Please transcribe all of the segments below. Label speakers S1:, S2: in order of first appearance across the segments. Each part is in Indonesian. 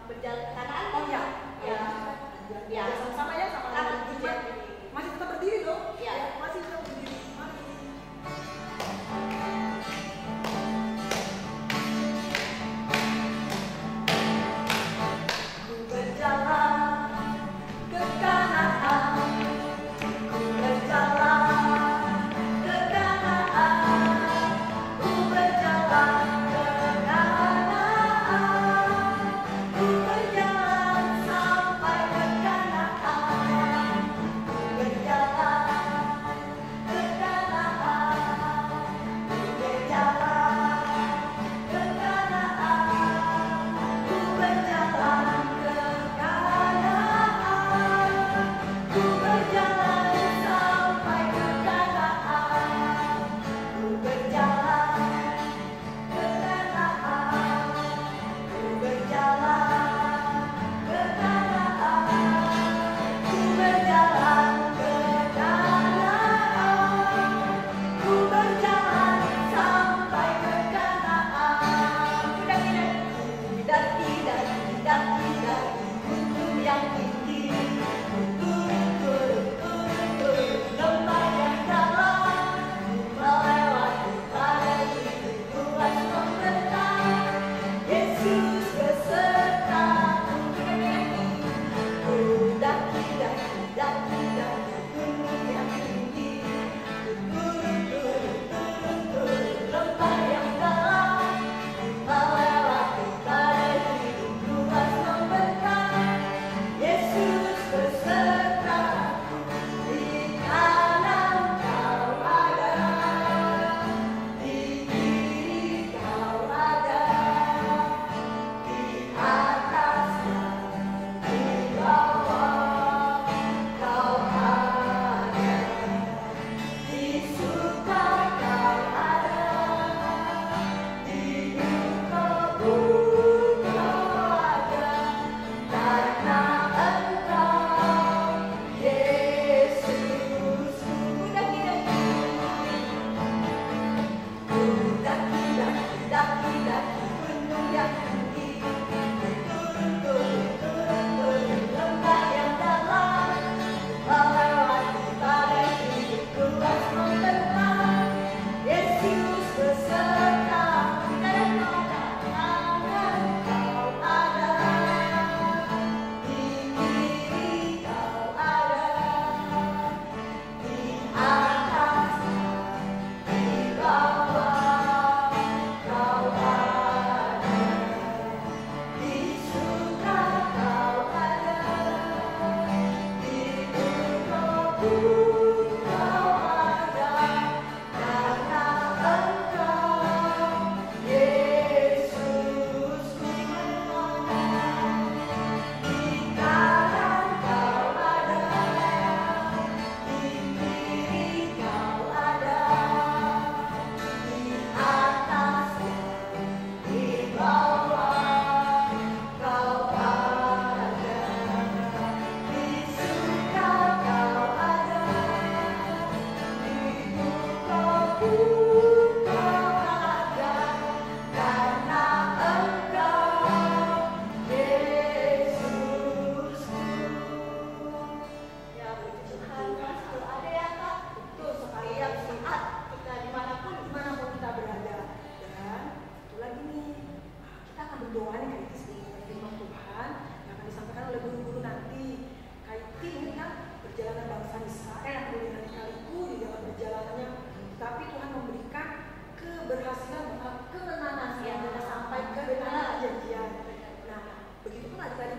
S1: Berjalan ke kanan.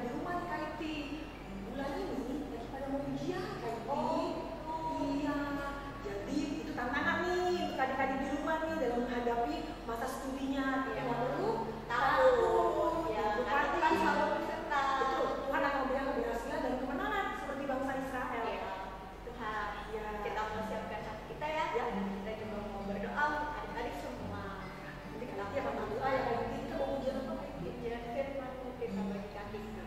S1: di rumah nih Kak Iti. Bulan ini lagi pada mau ujian Kak Iti. Iya, jadi itu tantangan nih untuk adik-adik di rumah nih dalam menghadapi masa studinya. Yang perlu takut.
S2: Ya,
S1: Itu
S2: karena
S1: pasti.
S2: Tuhan selalu berserta.
S1: Betul, Tuhan akan memberikan keberhasilan dan kemenangan seperti bangsa Israel.
S2: Ya, Tuhan,
S1: Ya.
S2: kita mempersiapkan hati kita ya.
S1: Ya.
S2: Dan kita juga mau berdoa untuk adik-adik semua.
S1: Nanti Kak Iti akan berdoa ya Kak Iti. Kita mau ujian apa Kak Iti?
S2: Ujian firman-Mu kita berikan kita.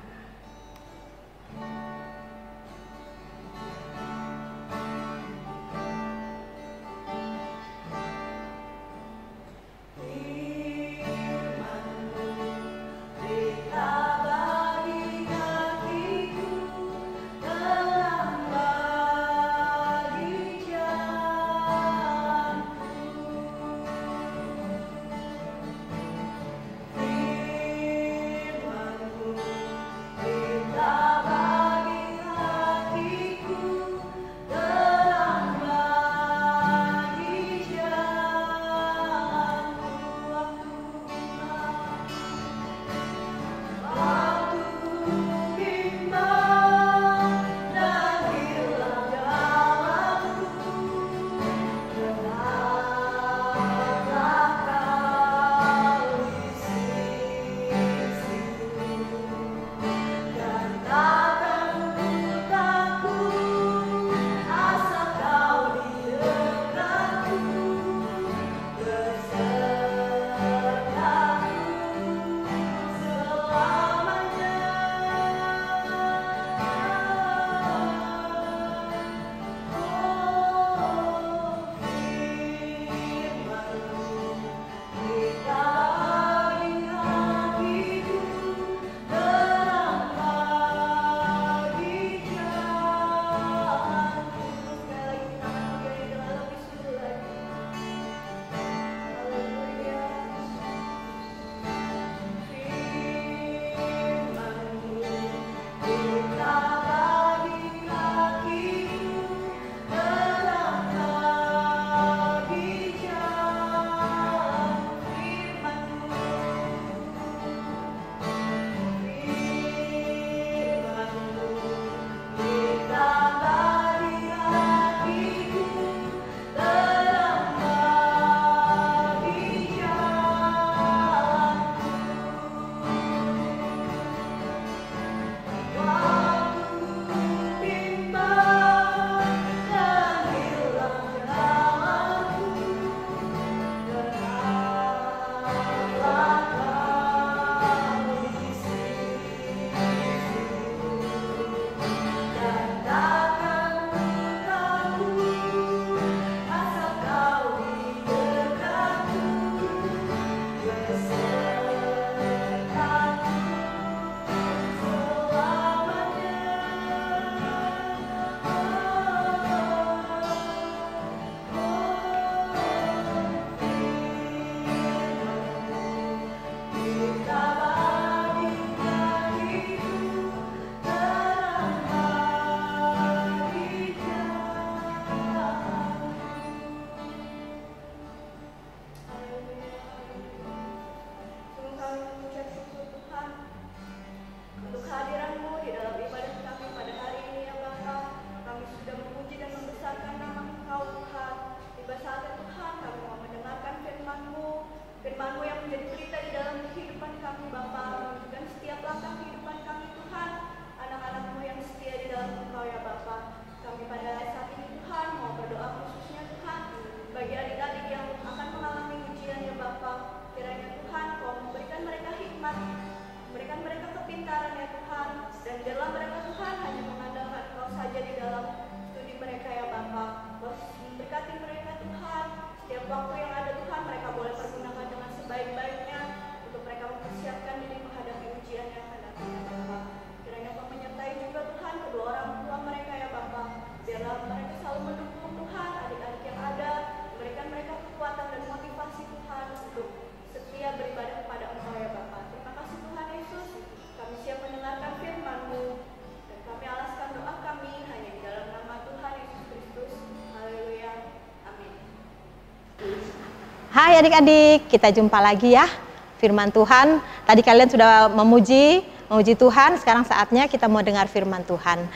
S3: Hai adik-adik, kita jumpa lagi ya. Firman Tuhan, tadi kalian sudah memuji memuji Tuhan. Sekarang saatnya kita mau dengar firman Tuhan.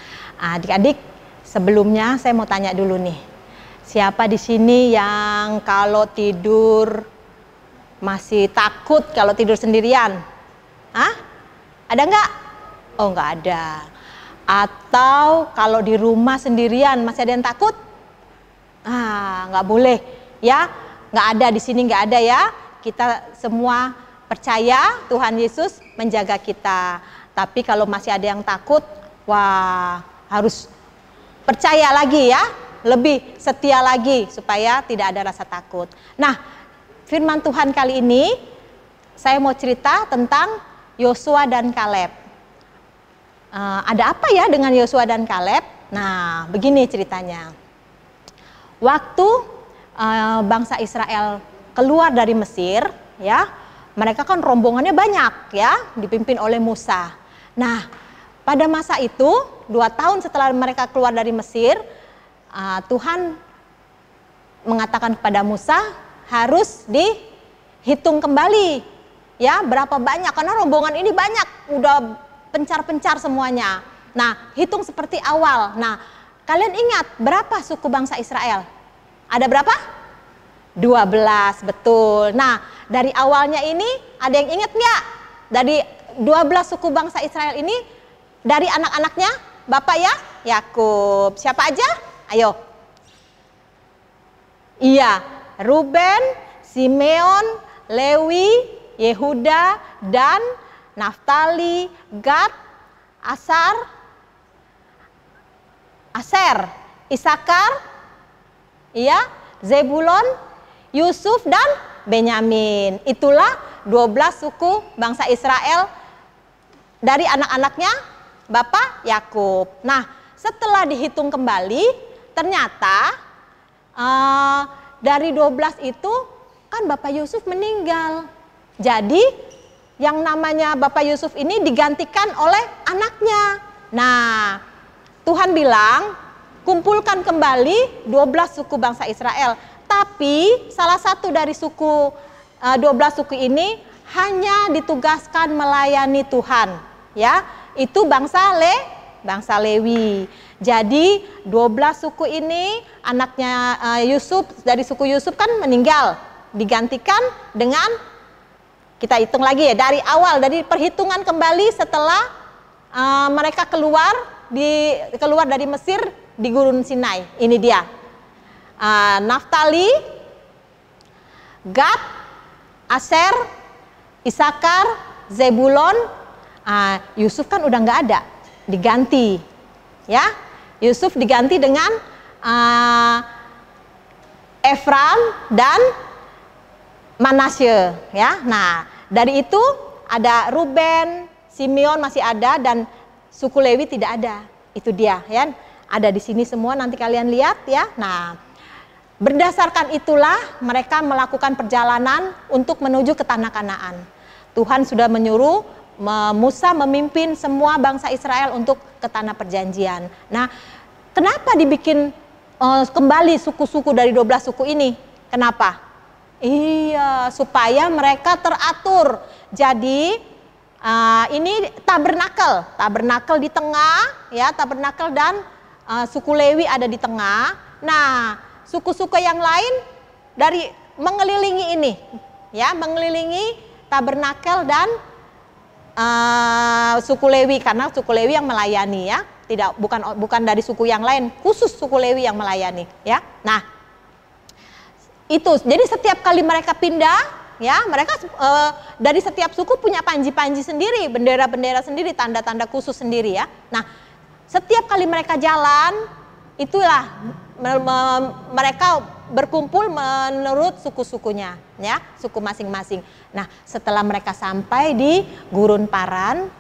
S3: Adik-adik, sebelumnya saya mau tanya dulu nih. Siapa di sini yang kalau tidur masih takut kalau tidur sendirian? Hah? Ada nggak? Oh, nggak ada. Atau kalau di rumah sendirian masih ada yang takut? Nggak boleh ya. Nggak ada di sini, nggak ada ya. Kita semua percaya Tuhan Yesus menjaga kita. Tapi kalau masih ada yang takut, wah, harus percaya lagi ya, lebih setia lagi supaya tidak ada rasa takut. Nah, firman Tuhan kali ini saya mau cerita tentang Yosua dan Kaleb. Ada apa ya dengan Yosua dan Kaleb? Nah, begini ceritanya. Waktu bangsa Israel keluar dari Mesir, ya, mereka kan rombongannya banyak ya, dipimpin oleh Musa. Nah, pada masa itu 2 tahun setelah mereka keluar dari Mesir, Tuhan mengatakan kepada Musa harus dihitung kembali, ya, berapa banyak, karena rombongan ini banyak, udah pencar-pencar semuanya. Nah, hitung seperti awal. Nah, kalian ingat berapa suku bangsa Israel? Ada berapa? 12, betul. Nah, dari awalnya ini ada yang ingat nggak? Dari 12 suku bangsa Israel ini, dari anak-anaknya Bapak ya, Yakub. Siapa aja? Ayo. Iya, Ruben, Simeon, Lewi, Yehuda, Dan, Naftali, Gad, Aser, Isakar, iya, Zebulon, Yusuf dan Benyamin. Itulah 12 suku bangsa Israel dari anak-anaknya Bapak Yakub. Nah, setelah dihitung kembali, ternyata dari 12 itu kan Bapak Yusuf meninggal. Jadi yang namanya Bapak Yusuf ini digantikan oleh anaknya. Nah, Tuhan bilang, kumpulkan kembali 12 suku bangsa Israel. Tapi salah satu dari 12 suku ini hanya ditugaskan melayani Tuhan, ya. Itu bangsa Lewi. Jadi 12 suku ini anaknya Yusuf, dari suku Yusuf kan meninggal, digantikan dengan, kita hitung lagi ya, dari awal, dari perhitungan kembali setelah mereka keluar dari Mesir di Gurun Sinai. Ini dia. Naftali, Gad, Aser, Isakar, Zebulon. Yusuf kan udah nggak ada, diganti, ya. Yusuf diganti dengan Efraim dan Manasye, ya. Nah, dari itu ada Ruben, Simeon masih ada, dan suku Lewi tidak ada. Itu dia, ya. Ada di sini semua, nanti kalian lihat ya. Nah, berdasarkan itulah mereka melakukan perjalanan untuk menuju ke tanah Kanaan. Tuhan sudah menyuruh Musa memimpin semua bangsa Israel untuk ke tanah perjanjian. Nah, kenapa dibikin kembali suku-suku dari 12 suku ini? Kenapa? Iya, supaya mereka teratur. Jadi ini tabernakel di tengah, ya, tabernakel, dan suku Lewi ada di tengah. Nah, suku-suku yang lain dari mengelilingi ini, ya, mengelilingi tabernakel dan suku Lewi, karena suku Lewi yang melayani, ya, bukan dari suku yang lain, khusus suku Lewi yang melayani, ya. Nah, itu jadi setiap kali mereka pindah, ya, mereka dari setiap suku punya panji-panji sendiri, bendera-bendera sendiri, tanda-tanda khusus sendiri, ya. Nah, setiap kali mereka jalan, itulah mereka berkumpul menurut suku-sukunya, ya, suku masing-masing. Nah, setelah mereka sampai di Gurun Paran,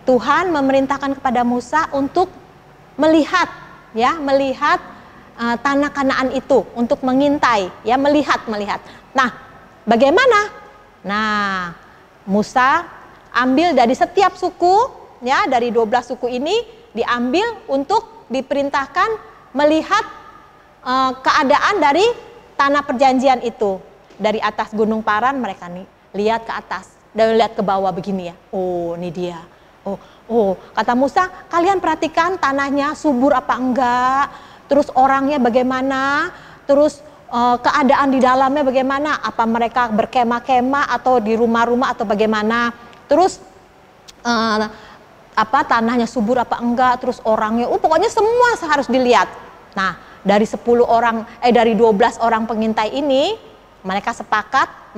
S3: Tuhan memerintahkan kepada Musa untuk melihat, ya, melihat tanah Kanaan itu, untuk mengintai, ya, melihat. Nah, bagaimana? Nah, Musa ambil dari setiap suku, ya, dari 12 suku ini diambil untuk diperintahkan melihat keadaan dari tanah perjanjian itu. Dari atas Gunung Paran mereka nih lihat ke atas. dan lihat ke bawah begini ya. Oh, ini dia. Oh, kata Musa, kalian perhatikan tanahnya subur apa enggak, terus orangnya bagaimana, terus keadaan di dalamnya bagaimana, apa mereka berkemah-kemah atau di rumah-rumah atau bagaimana, terus tanahnya subur apa enggak, terus orangnya, pokoknya semua harus dilihat. Nah, dari 12 orang pengintai ini, mereka sepakat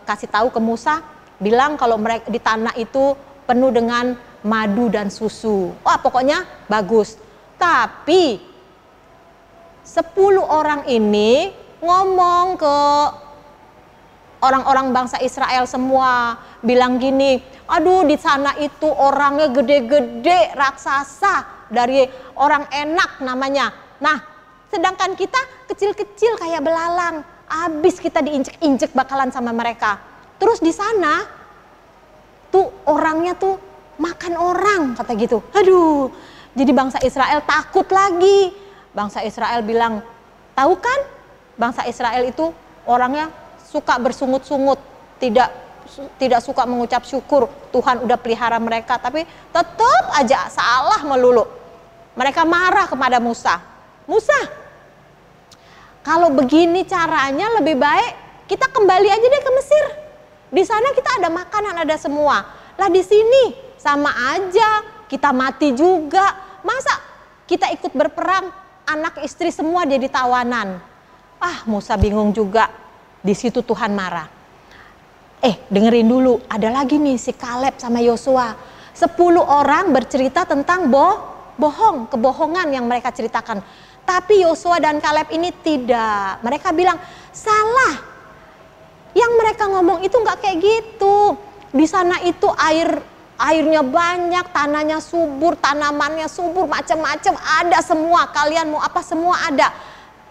S3: kasih tahu ke Musa, bilang kalau mereka di tanah itu penuh dengan madu dan susu. Wah, pokoknya bagus. Tapi 10 orang ini ngomong ke orang-orang bangsa Israel semua, bilang gini, aduh di sana itu orangnya gede-gede, raksasa, dari orang enak namanya. Nah, sedangkan kita kecil-kecil kayak belalang, habis kita diinjek-injek bakalan sama mereka. Terus di sana tuh orangnya tuh makan orang, kata gitu. Aduh, jadi bangsa Israel takut lagi. Bangsa Israel bilang, tahu kan, bangsa Israel itu orangnya suka bersungut-sungut, tidak suka mengucap syukur. Tuhan udah pelihara mereka, tapi tetap aja salah melulu. Mereka marah kepada Musa. Musa, kalau begini caranya lebih baik kita kembali aja deh ke Mesir. Di sana kita ada makanan, ada semua. Lah di sini sama aja, kita mati juga. Masa kita ikut berperang, anak istri semua jadi tawanan. Musa bingung juga. Di situ Tuhan marah. Dengerin dulu, ada lagi nih si Kaleb sama Yosua. 10 orang bercerita tentang kebohongan yang mereka ceritakan. Tapi Yosua dan Kaleb ini tidak. Mereka bilang, salah. Yang mereka ngomong itu nggak kayak gitu. Di sana itu airnya banyak, tanahnya subur, tanamannya subur, macam-macam ada semua. Kalian mau apa semua ada.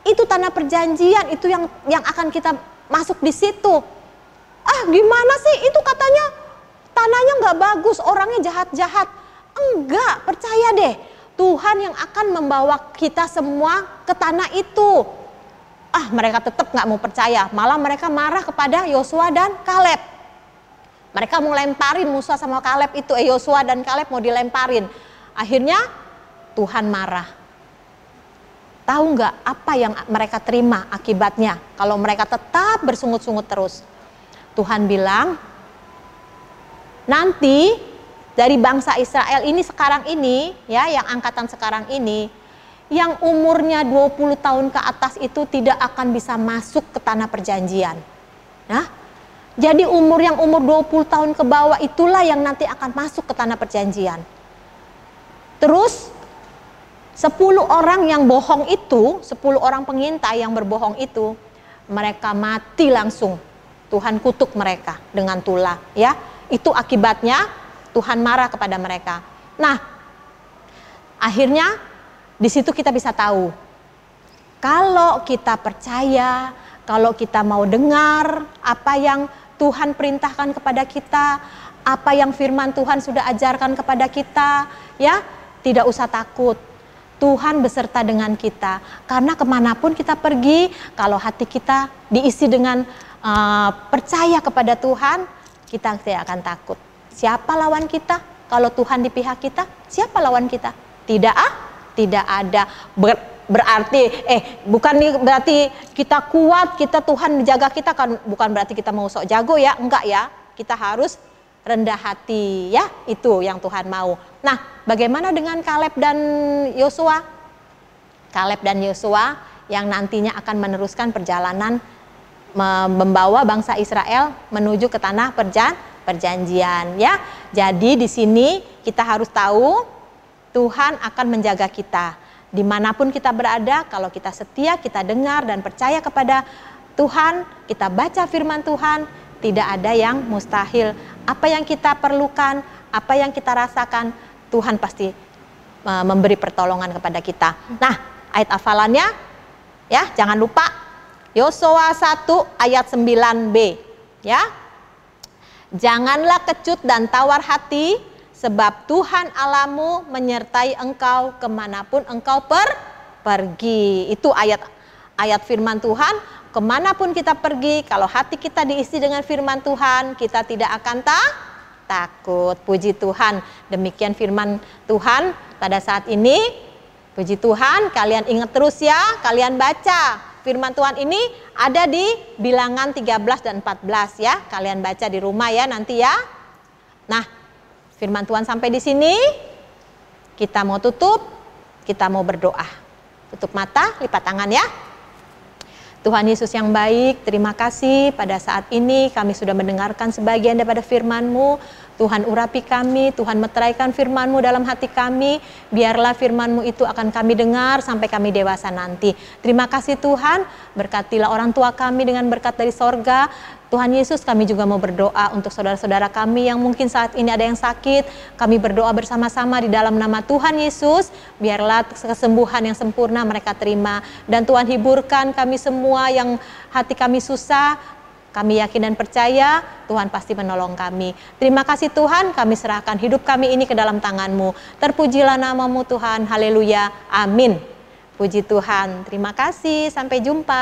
S3: Itu tanah perjanjian, itu yang akan kita masuk di situ. Gimana sih? Itu katanya tanahnya nggak bagus, orangnya jahat-jahat. Enggak, percaya deh. Tuhan yang akan membawa kita semua ke tanah itu. Mereka tetap nggak mau percaya. Malah mereka marah kepada Yosua dan Kaleb. Mereka mau lemparin Musa sama Kaleb itu. Yosua dan Kaleb mau dilemparin. Akhirnya Tuhan marah. Tahu nggak apa yang mereka terima akibatnya kalau mereka tetap bersungut-sungut terus? Tuhan bilang, nanti dari bangsa Israel ini sekarang ini, ya, yang angkatan sekarang ini, yang umurnya 20 tahun ke atas itu tidak akan bisa masuk ke tanah perjanjian. Nah, jadi umur 20 tahun ke bawah itulah yang nanti akan masuk ke tanah perjanjian. Terus 10 orang yang bohong itu, 10 orang pengintai yang berbohong itu, mereka mati langsung. Tuhan kutuk mereka dengan tula, ya. Itu akibatnya Tuhan marah kepada mereka. Nah, akhirnya di situ kita bisa tahu, kalau kita percaya, kalau kita mau dengar apa yang Tuhan perintahkan kepada kita, apa yang firman Tuhan sudah ajarkan kepada kita, ya, tidak usah takut. Tuhan beserta dengan kita, karena kemanapun kita pergi, kalau hati kita diisi dengan percaya kepada Tuhan, kita tidak akan takut. Siapa lawan kita? Kalau Tuhan di pihak kita, siapa lawan kita? Tidak ada. Berarti bukan berarti kita kuat, Tuhan menjaga kita, kan bukan berarti kita mau sok jago ya, enggak ya. Kita harus rendah hati, ya, itu yang Tuhan mau. Nah, bagaimana dengan Kaleb dan Yosua? Kaleb dan Yosua yang nantinya akan meneruskan perjalanan membawa bangsa Israel menuju ke tanah perjanjian, ya. Jadi di sini kita harus tahu Tuhan akan menjaga kita dimanapun kita berada. Kalau kita setia, kita dengar dan percaya kepada Tuhan, kita baca firman Tuhan, tidak ada yang mustahil. Apa yang kita perlukan, apa yang kita rasakan, Tuhan pasti memberi pertolongan kepada kita. Nah, ayat hafalannya, ya, jangan lupa Yosua 1 ayat 9b, ya. Janganlah kecut dan tawar hati, sebab Tuhan Allahmu menyertai engkau kemanapun engkau pergi. Itu ayat firman Tuhan kemanapun kita pergi, kalau hati kita diisi dengan firman Tuhan, kita tidak akan takut. Puji Tuhan. Demikian firman Tuhan pada saat ini. Puji Tuhan, kalian ingat terus ya, kalian baca. Firman Tuhan ini ada di Bilangan 13 dan 14 ya. Kalian baca di rumah ya nanti ya. Nah, firman Tuhan sampai di sini. Kita mau tutup, kita mau berdoa. Tutup mata, lipat tangan ya. Tuhan Yesus yang baik, terima kasih pada saat ini kami sudah mendengarkan sebagian daripada firman-Mu. Tuhan urapi kami, Tuhan meteraikan firman-Mu dalam hati kami. Biarlah firman-Mu itu akan kami dengar sampai kami dewasa nanti. Terima kasih Tuhan, berkatilah orang tua kami dengan berkat dari sorga. Tuhan Yesus, kami juga mau berdoa untuk saudara-saudara kami yang mungkin saat ini ada yang sakit. Kami berdoa bersama-sama di dalam nama Tuhan Yesus. Biarlah kesembuhan yang sempurna mereka terima. Dan Tuhan hiburkan kami semua yang hati kami susah. Kami yakin dan percaya Tuhan pasti menolong kami. Terima kasih Tuhan, kami serahkan hidup kami ini ke dalam tangan-Mu. Terpujilah nama-Mu Tuhan, haleluya, amin. Puji Tuhan, terima kasih, sampai jumpa.